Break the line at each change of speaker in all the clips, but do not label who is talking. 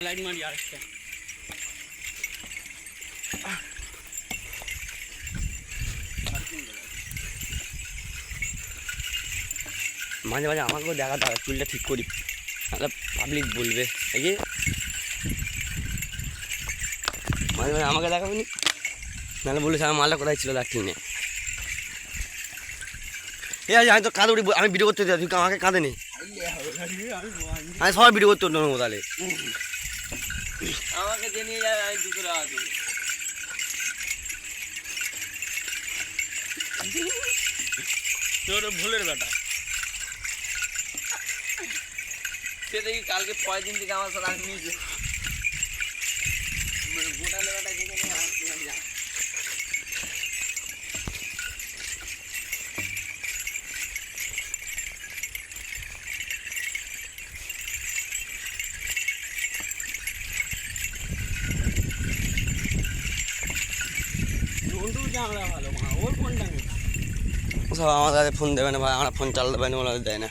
Light মারি আরেকটা
মাঝে মাঝে আমাকেও দেখাতে হবে, চুলটা ঠিক করি, তাহলে পাবলিক বলবে এই যে মাঝে মাঝে আমাকে দেখাবে নি, নাহলে বলেছে আমার মালটা কোথায় ছিল তার ঠিক নেই। এই আছে আমি তো কাঁদে উঠি, আমি ভিডিও করতে তুই আমাকে কাঁদে নি, আমি সবাই ভিডিও করতে নেবো তাহলে
আমাকে যে নিয়ে যাবে আমি 200 টাকা দেবো। তোর ভুলের বেটা সে দেখি কালকে পরের দিন থেকে আমার সাথে আমি নিয়েছি ভোটালের বেটা যেখানে জানলা ভালো মা ওর ফোনটা নেই
সব আমার কাছে ফোন দেবে না ভাই, আমরা ফোন চালাতে পারি না বলে দেয় না।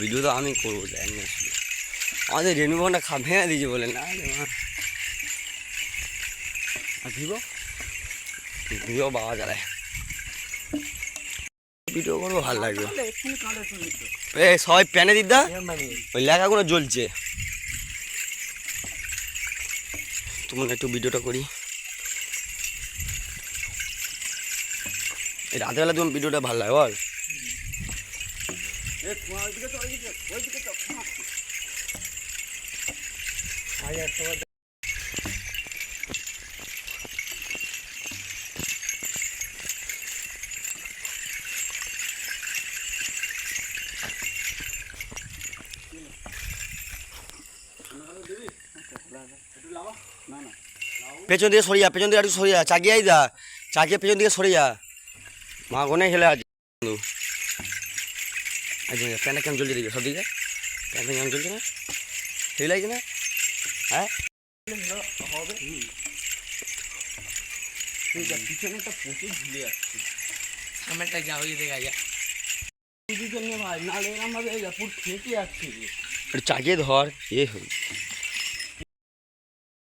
ভিডিও তো আমি করবো, দেয় না আসলে আমাদের রেনু ফোনটা ভেঙে দিয়েছে বলে না ভিভো ভিভো বাবা চালায়, ভিডিও করবো ভালো লাগবে। এ সবাই প্যানে দিদা ওই লেখাগুলো জ্বলছে, তোমার একটু ভিডিওটা করি, এই রাতেরবেলা তোমার ভিডিওটা ভালো লাগে বল। পেছন দিকে সরিয়া, পেছন দিকে একটু সরিয়া, চাকিয়াই দা চাকিয়ে পেছন দিকে সরিয়া, মা গোনে খেলে আজ প্যান্টটা কেমন চলছে দিকে সব দিকে, প্যান্টটা কেমন চলছে না ঠিক লাগছে না? হ্যাঁ
হবে পিছনে একটা প্রচুর ঝুলে যাচ্ছে, সামনেটা যা হয়ে দেখা যায় ভাই নাহলে এরম ভাবে পুরো ঠেকে যাচ্ছে,
একটু চাকিয়ে ধর এ